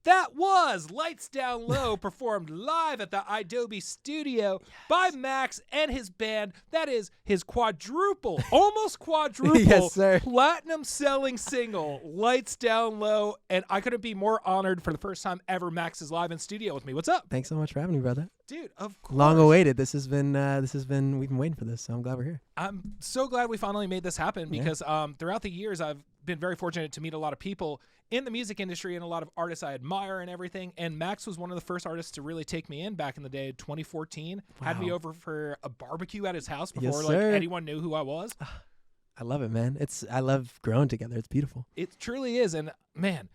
That was Lights Down Low, performed live at the Idobi studio by Max and his band. That is his almost quadruple, yes, sir. platinum-selling single, Lights Down Low. And I couldn't be more honored for the first time ever Max is live in studio with me. What's up? Thanks so much for having me, brother. Dude, of course. Long awaited. We've been waiting for this, so I'm glad we're here. I'm so glad we finally made this happen because throughout the years I've been very fortunate to meet a lot of people in the music industry and a lot of artists I admire and everything. And Max was one of the first artists to really take me in back in the day, 2014. Wow. Had me over for a barbecue at his house before sir. anyone knew who I was. I love it, man. I love growing together. It's beautiful. It truly is. And man,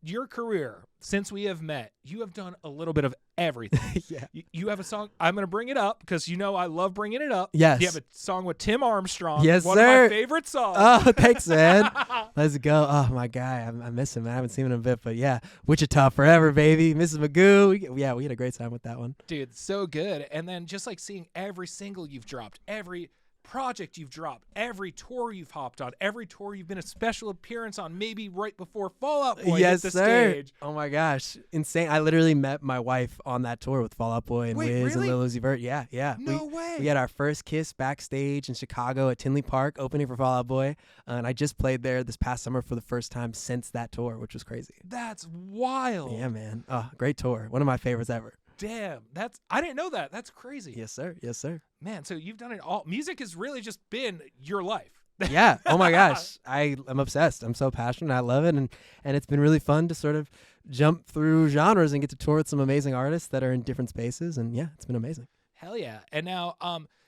your career, since we have met, you have done a little bit of everything. Yeah. You have a song. I'm going to bring it up because you know I love bringing it up. Yes. You have a song with Tim Armstrong. Yes, one sir. of my favorite songs. Oh, thanks, man. Let's go. Oh, my guy. I miss him, man. I haven't seen him in a bit, but yeah. Wichita forever, baby. Mrs. Magoo. We had a great time with that one. Dude, so good. And then just like seeing every single you've dropped, every project you've dropped, every tour you've hopped on, every tour you've been a special appearance on, maybe right before Fall Out Boy hit the stage. Oh my gosh, insane! I literally met my wife on that tour with Fall Out Boy and Wait, Wiz really? and Lil Uzi Vert. Yeah. No way. We had our first kiss backstage in Chicago at Tinley Park, opening for Fall Out Boy, and I just played there this past summer for the first time since that tour, which was crazy. That's wild. Yeah, man. Oh, great tour. One of my favorites ever. Damn, I didn't know that. That's crazy. Yes, sir. Yes, sir. Man, so you've done it all. Music has really just been your life. Yeah. Oh my gosh. I'm obsessed. I'm so passionate. I love it. And it's been really fun to sort of jump through genres and get to tour with some amazing artists that are in different spaces. And yeah, it's been amazing. Hell yeah. And now,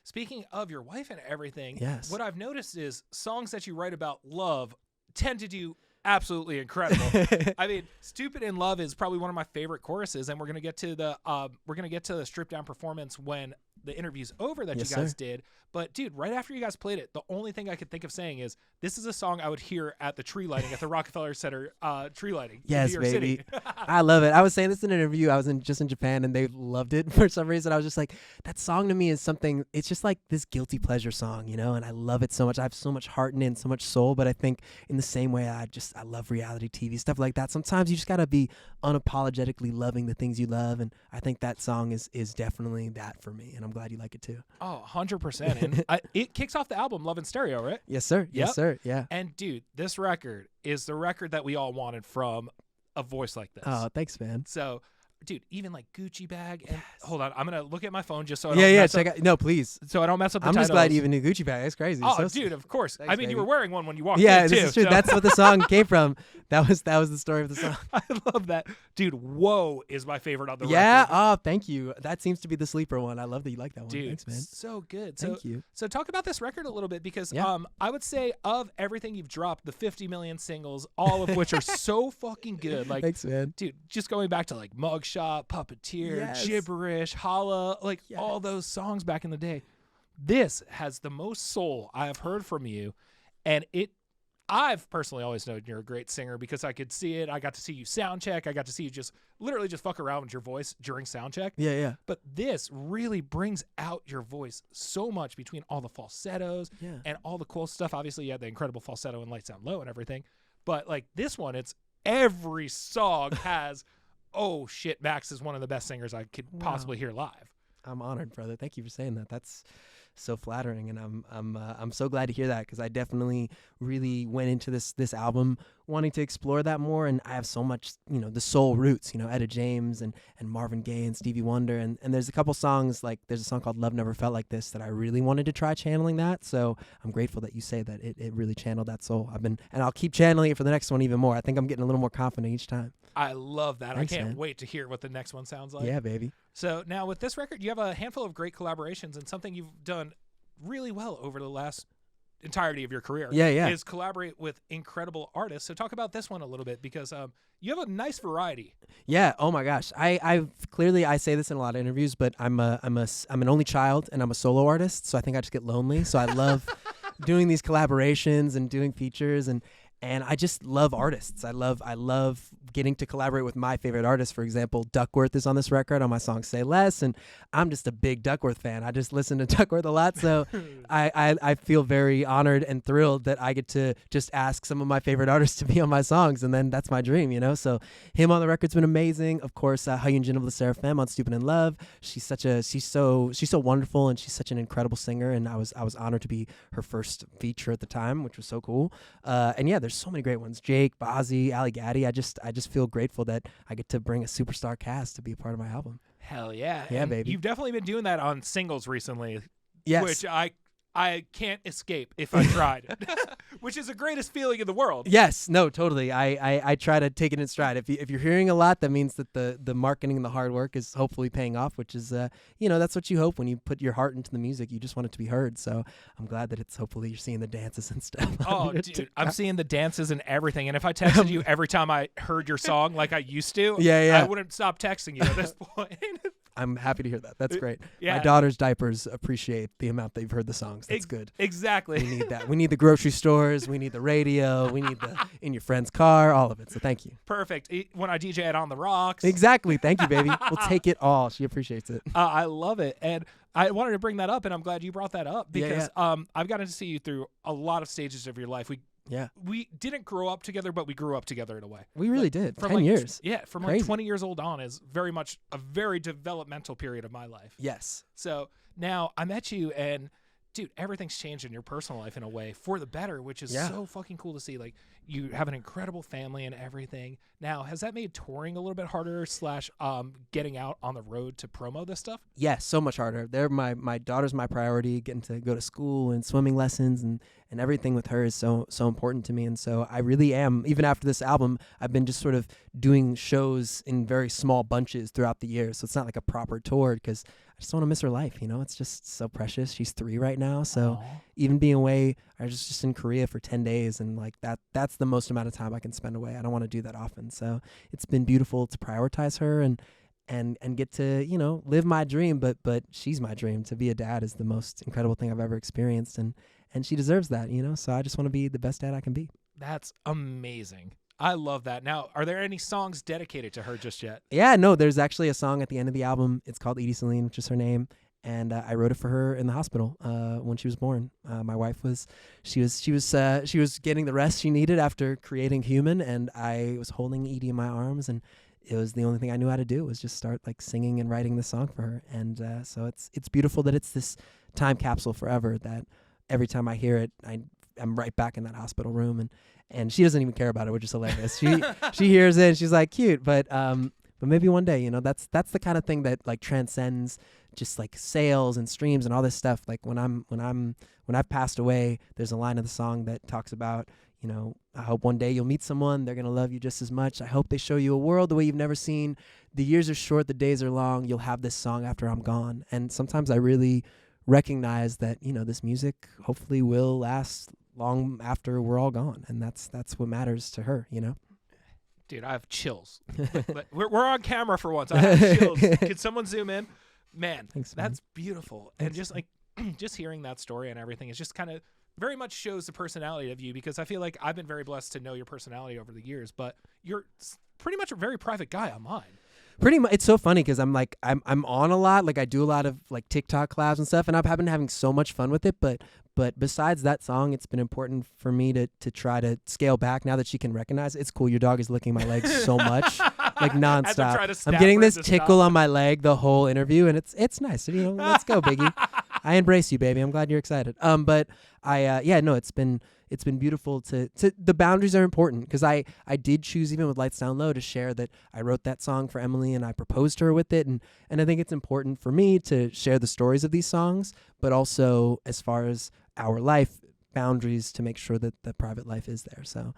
speaking of your wife and everything, yes. What I've noticed is songs that you write about love tend to do absolutely incredible. I mean, "Stupid in Love" is probably one of my favorite choruses, and we're gonna get to the stripped down performance when the interview's over that Yes, you guys sir. did. But dude, right after you guys played it, the only thing I could think of saying is, "This is a song I would hear at the tree lighting at the Rockefeller Center tree lighting." Yes, in New York baby. City. I love it. I was saying this in an interview. I was just in Japan, and they loved it for some reason. I was just like, that song to me is something. It's just like this guilty pleasure song, and I love it so much. I have so much heart in it and so much soul. But I think in the same way, I love reality TV stuff like that. Sometimes you just gotta be unapologetically loving the things you love, and I think that song is definitely that for me. And I'm glad you like it too. Oh, 100%. And it kicks off the album Love in Stereo, right? Yes, sir. Yes, Yep. sir. Yeah. And dude, this record is the record that we all wanted from a voice like this. Oh, thanks, man. So, dude, even like Gucci Bag. And hold on, I'm gonna look at my phone just so I don't Yeah. mess Check up, out. No, please. so I don't mess up the I'm just titles. glad you even knew Gucci Bag. That's crazy. Oh, So- dude, of course. Thanks, I mean, you baby. were wearing one when you walked Yeah, in, this too. is true. So That's what the song came from. That was the story of the song. I love that, dude. Whoa is my favorite on the Yeah. record. Oh, thank you. That seems to be the sleeper one. I love that you like that one. Dude, Thanks, man. so good. Thank you. So talk about this record a little bit because Yeah. I would say of everything you've dropped, the 50 million singles, all of which are so fucking good. Like, Thanks, man. dude, just going back to like Mugshot, Puppeteer, Yes. Gibberish, Holla, like Yes. all those songs back in the day. This has the most soul I have heard from you, and I've personally always known you're a great singer because I could see it. I got to see you sound check. I got to see you just literally just fuck around with your voice during sound check. Yeah. But this really brings out your voice so much between all the falsettos Yeah. and all the cool stuff. Obviously, you had the incredible falsetto and Lights Down Low and everything. But like this one, it's every song has, oh shit, Max is one of the best singers I could possibly hear live. I'm honored, brother. Thank you for saying that. That's so flattering, and I'm so glad to hear that because I definitely really went into this album wanting to explore that more, and I have so much, the soul roots, Etta James and Marvin Gaye and Stevie Wonder, and there's a couple songs, like there's a song called Love Never Felt Like This that I really wanted to try channeling that, so I'm grateful that you say that it really channeled that soul. And I'll keep channeling it for the next one even more. I think I'm getting a little more confident each time. I love that. Thanks, I can't man. wait to hear what the next one sounds like. Yeah, baby. So now with this record, you have a handful of great collaborations, and something you've done really well over the last entirety of your career Yeah. is collaborate with incredible artists. So talk about this one a little bit because you have a nice variety. Yeah. Oh my gosh. I clearly I say this in a lot of interviews, but I'm an only child and I'm a solo artist, so I think I just get lonely. So I love doing these collaborations and doing features and I just love artists. I love getting to collaborate with my favorite artists. For example, Duckworth is on this record on my song Say Less, and I'm just a big Duckworth fan. I just listen to Duckworth a lot, so I feel very honored and thrilled that I get to just ask some of my favorite artists to be on my songs, and then that's my dream, you know? So him on the record's been amazing. Of course, Hyun Jin of the Seraphim on Stupid in Love. She's so wonderful, and she's such an incredible singer, and I was honored to be her first feature at the time, which was so cool. And yeah, there's so many great ones. Jake, Bazzi, Ali Gaddy. I just feel grateful that I get to bring a superstar cast to be a part of my album. Hell yeah. Yeah, and baby. You've definitely been doing that on singles recently. Yes. Which I can't escape if I tried, which is the greatest feeling in the world. Yes, no, totally. I try to take it in stride. If you're hearing a lot, that means that the marketing and the hard work is hopefully paying off, which is, that's what you hope when you put your heart into the music. You just want it to be heard. So I'm glad that hopefully you're seeing the dances and stuff. Oh, dude, I'm seeing the dances and everything. And if I texted you every time I heard your song like I used to, yeah. I wouldn't stop texting you at this point. I'm happy to hear that. That's great. Yeah. My daughter's diapers appreciate the amount they've heard the songs. That's good. Exactly. We need that. We need the grocery stores. We need the radio. We need the in your friend's car. All of it. So thank you. Perfect. When I DJ it on the rocks. Exactly. Thank you, baby. We'll take it all. She appreciates it. I love it. And I wanted to bring that up, and I'm glad you brought that up because I've gotten to see you through a lot of stages of your life. We didn't grow up together, but we grew up together in a way. We really did. From 10 years. Yeah, from Crazy. like 20 years old on is very much a very developmental period of my life. Yes. So now I met you, and dude, everything's changed in your personal life in a way for the better, which is so fucking cool to see. Like, you have an incredible family and everything. Now, has that made touring a little bit harder / getting out on the road to promo this stuff? Yes, so much harder. My daughter's my priority, getting to go to school and swimming lessons and everything with her is so important to me. And so I really am, even after this album, I've been just sort of doing shows in very small bunches throughout the year. So it's not like a proper tour because I just want to miss her life, you know? It's just so precious. She's 3 right now. So even being away, I was just in Korea for 10 days and like that's the most amount of time I can spend away. I don't want to do that often. So it's been beautiful to prioritize her and get to, live my dream, but she's my dream. To be a dad is the most incredible thing I've ever experienced and she deserves that, so I just want to be the best dad I can be. That's amazing. I love that. Now, are there any songs dedicated to her just yet? Yeah, no, there's actually a song at the end of the album. It's called Edie Celine, which is her name. And I wrote it for her in the hospital when she was born. My wife was getting the rest she needed after creating Human, and I was holding Edie in my arms, and it was the only thing I knew how to do was just start like singing and writing the song for her. And so it's beautiful that it's this time capsule forever that every time I hear it, I'm right back in that hospital room, and she doesn't even care about it, which is hilarious. She hears it and she's like, cute, but maybe one day, that's the kind of thing that like transcends just like sales and streams and all this stuff. Like when I've passed away, there's a line of the song that talks about, I hope one day you'll meet someone, they're going to love you just as much. I hope they show you a world the way you've never seen. The years are short, the days are long. You'll have this song after I'm gone. And sometimes I really recognize that, this music hopefully will last long after we're all gone. And that's what matters to her, Dude, I have chills. we're on camera for once. I have chills. Can someone zoom in? Man, Thanks, that's beautiful. And just like just hearing that story and everything is just kind of very much shows the personality of you, because I feel like I've been very blessed to know your personality over the years, but you're pretty much a very private guy online. Pretty much. It's so funny because I'm on a lot. Like I do a lot of like TikTok collabs and stuff, and I've been having so much fun with it. But besides that song, it's been important for me to try to scale back now that she can recognize it. It's cool. Your dog is licking my legs so much, like nonstop. I'm getting this tickle on my leg the whole interview, and it's nice. Let's go, Biggie. I embrace you, baby. I'm glad you're excited. But it's been beautiful to the boundaries are important, because I did choose, even with Lights Down Low, to share that I wrote that song for Emily and I proposed to her with it, and I think it's important for me to share the stories of these songs, but also as far as our life boundaries, to make sure that the private life is there. So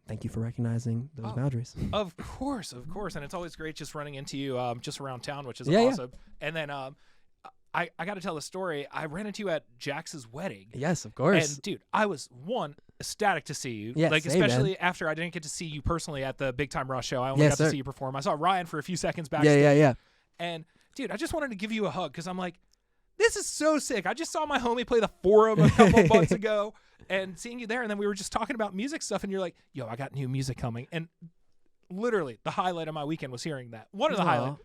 thank you for recognizing those boundaries. Of course. And it's always great just running into you just around town, which is awesome. Yeah. And then I got to tell the story. I ran into you at Jax's wedding. Yes, of course. And dude, I was ecstatic to see you. Yes, especially after I didn't get to see you personally at the Big Time Rush show. I only got to see you perform. I saw Ryan for a few seconds backstage. Yeah. And dude, I just wanted to give you a hug, because I'm like, this is so sick. I just saw my homie play the Forum a couple months ago, and seeing you there, and then we were just talking about music stuff, and you're like, yo, I got new music coming. And literally the highlight of my weekend was hearing that. One of the highlights.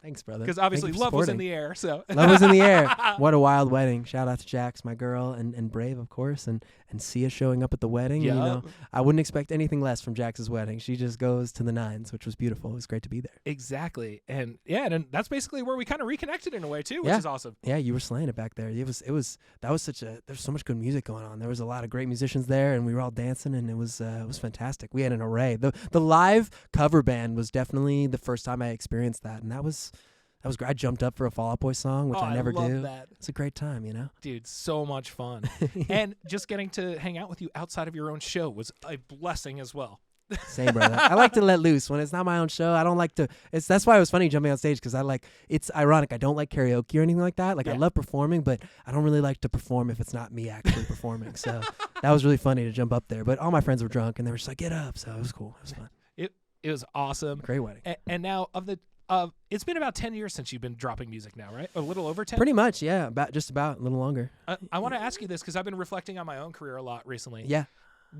Thanks, brother. Because obviously Thank you for love was in supporting. the air. So Love was in the air. What a wild wedding. Shout out to Jax, my girl, and Brave, of course, and Sia showing up at the wedding. Yup. You know, I wouldn't expect anything less from Jax's wedding. She just goes to the nines, which was beautiful. It was great to be there. Exactly. And yeah, and that's basically where we kind of reconnected in a way too, which Yeah. is awesome. Yeah, you were slaying it back there. There's so much good music going on. There was a lot of great musicians there, and we were all dancing, and it was fantastic. We had an array. The live cover band was definitely the first time I experienced that, and that was great. I jumped up for a Fall Out Boy song, which I never love do. that. It's a great time, you know. Dude, so much fun. And just getting to hang out with you outside of your own show was a blessing as well. Same, brother. I like to let loose when it's not my own show. I don't like to. That's why it was funny jumping on stage, because it's ironic. I don't like karaoke or anything like that. Like, I love performing, but I don't really like to perform if it's not me actually performing. So that was really funny to jump up there. But all my friends were drunk and they were just like, "Get up!" So it was cool. It was fun. It was awesome. Great wedding. And now it's been about 10 years since you've been dropping music now, right? A little over 10? Pretty much, yeah. Just about a little longer. I want to ask you this because I've been reflecting on my own career a lot recently. Yeah.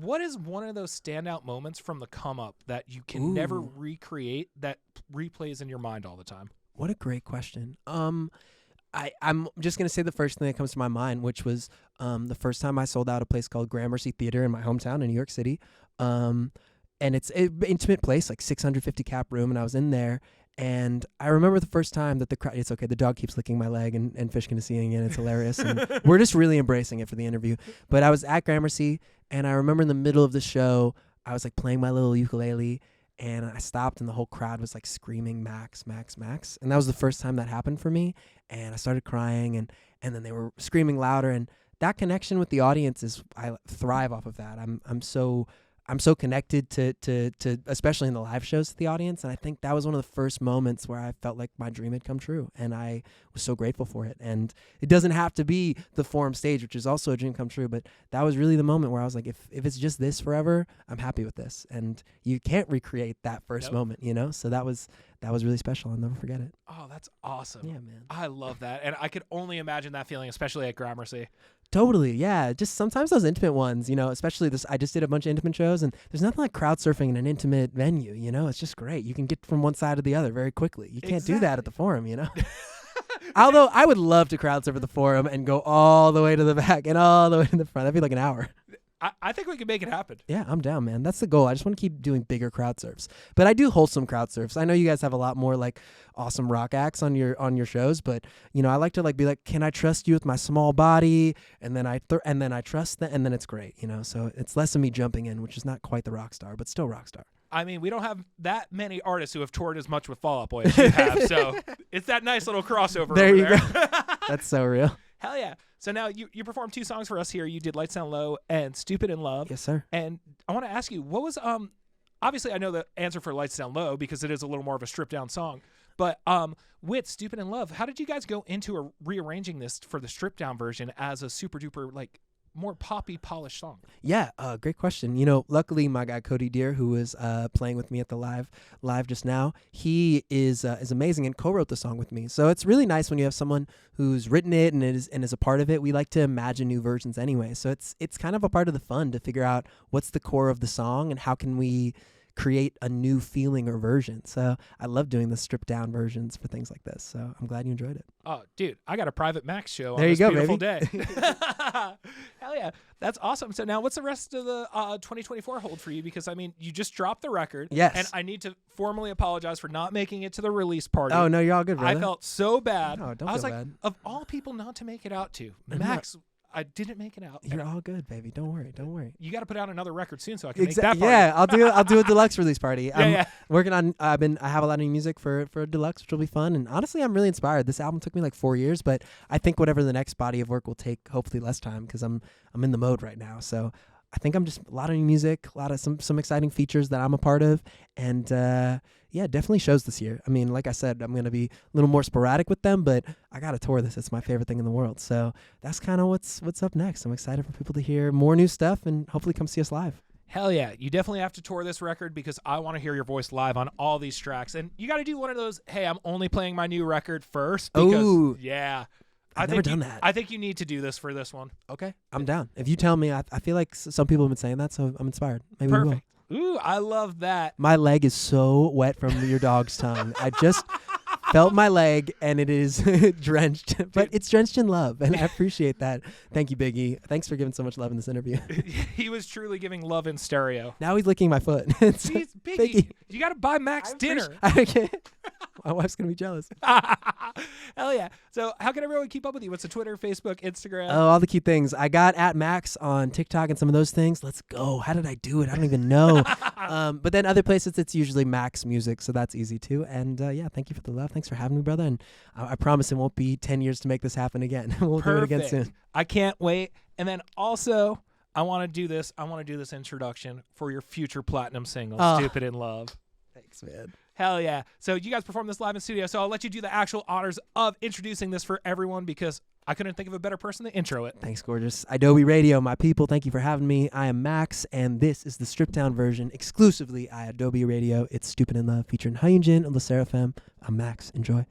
What is one of those standout moments from the come up that you can never recreate that replays in your mind all the time? What a great question. I'm just gonna say the first thing that comes to my mind, which was the first time I sold out a place called Gramercy Theater in my hometown in New York City. And it's an intimate place, like 650 cap room, and I was in there. And I remember the first time that the crowd, it's okay, the dog keeps licking my leg, and Fishkin is seeing it. It's hilarious. And we're just really embracing it for the interview. But I was at Gramercy, and I remember in the middle of the show, I was like playing my little ukulele, and I stopped, and the whole crowd was like screaming, "Max, Max, Max." And that was the first time that happened for me. And I started crying, and then they were screaming louder. And that connection with the audience I thrive off of that. I'm so connected to especially in the live shows, to the audience. And I think that was one of the first moments where I felt like my dream had come true. And I was so grateful for it. And it doesn't have to be the Forum stage, which is also a dream come true. But that was really the moment where I was like, if it's just this forever, I'm happy with this. And you can't recreate that first moment, you know? So that was really special. I'll never forget it. Oh, that's awesome. Yeah, man. I love that. And I could only imagine that feeling, especially at Gramercy. Totally, yeah. Just sometimes those intimate ones, you know, especially this. I just did a bunch of intimate shows, and there's nothing like crowd surfing in an intimate venue, you know? It's just great. You can get from one side to the other very quickly. You can't do that at the Forum, you know? Although I would love to crowd surf at the Forum and go all the way to the back and all the way to the front. That'd be like an hour. I think we can make it happen. Yeah, I'm down, man. That's the goal. I just want to keep doing bigger crowd surfs. But I do wholesome crowd surfs. I know you guys have a lot more like awesome rock acts on your shows, but you know, I like to like be like, "Can I trust you with my small body?" And then I trust that, and then it's great, you know. So it's less of me jumping in, which is not quite the rock star, but still rock star. I mean, we don't have that many artists who have toured as much with Fall Out Boy as you have, so it's that nice little crossover. There over you there. go. That's so real. Hell yeah. So now you performed 2 songs for us here. You did Lights Down Low and Stupid in Love. Yes, sir. And I want to ask you, what was obviously I know the answer for Lights Down Low because it is a little more of a stripped down song. But with Stupid in Love, how did you guys go into rearranging this for the stripped down version as a super duper like more poppy, polished song? Yeah, great question. You know, luckily my guy Cody Deer, who was playing with me at the live just now, he is amazing and co-wrote the song with me. So it's really nice when you have someone who's written it and is a part of it. We like to imagine new versions anyway. So it's kind of a part of the fun to figure out what's the core of the song and how can we create a new feeling or version. So I love doing the stripped down versions for things like this. So I'm glad you enjoyed it. Oh, dude, I got a private Max show on There you this go, beautiful baby. day. Hell yeah. That's awesome. So now what's the rest of the 2024 hold for you? Because, I mean, you just dropped the record. Yes. And I need to formally apologize for not making it to the release party. Oh, no, you're all good, brother. I felt so bad. No, don't I was feel like, bad. of all people not to make it out to, I'm Max, I didn't make it out. You're all good, baby. Don't worry. Don't worry. You got to put out another record soon so I can make that party. Yeah, I'll do a deluxe release party. Yeah. Working on. I have a lot of new music for a deluxe, which will be fun. And honestly, I'm really inspired. This album took me like 4 years, but I think whatever the next body of work will take, hopefully less time, because I'm in the mode right now. So I think I'm just a lot of new music, a lot of some exciting features that I'm a part of, and yeah, definitely shows this year. I mean, like I said, I'm gonna be a little more sporadic with them, but I gotta tour this. It's my favorite thing in the world. So that's kind of what's up next. I'm excited for people to hear more new stuff and hopefully come see us live. Hell yeah. You definitely have to tour this record because I want to hear your voice live on all these tracks. And you got to do one of those, hey, I'm only playing my new record first. Because, Ooh. yeah. I've never done that. I think you need to do this for this one. Okay. I'm down. If you tell me, I feel like some people have been saying that, so I'm inspired. Maybe we will. Perfect. Ooh, I love that. My leg is so wet from your dog's tongue. I just felt my leg, and it is drenched, but it's drenched in love, and I appreciate that. Thank you, Biggie. Thanks for giving so much love in this interview. He was truly giving love in stereo. Now he's licking my foot. It's Jeez, Biggie, Biggie. you got to buy Max dinner. I can't. My wife's gonna be jealous. Hell yeah. So how can everyone keep up with you? What's the Twitter, Facebook, Instagram? Oh, all the cute things. I got at Max on TikTok and some of those things. Let's go. How did I do it? I don't even know. But then other places, it's usually Max Music, so that's easy too. And yeah, thank you for the love. Thanks for having me, brother. And I promise it won't be 10 years to make this happen again. We'll do it again soon. I can't wait. And then also, I want to do this. I want to do this introduction for your future platinum single, Stupid in Love. Thanks, man. Hell yeah. So you guys perform this live in studio, so I'll let you do the actual honors of introducing this for everyone because I couldn't think of a better person to intro it. Thanks, gorgeous. Idobi Radio, my people, thank you for having me. I am Max, and this is the stripped down version exclusively at Idobi Radio. It's Stupid in Love featuring Hyunjin and LeSeraphim. I'm Max. Enjoy.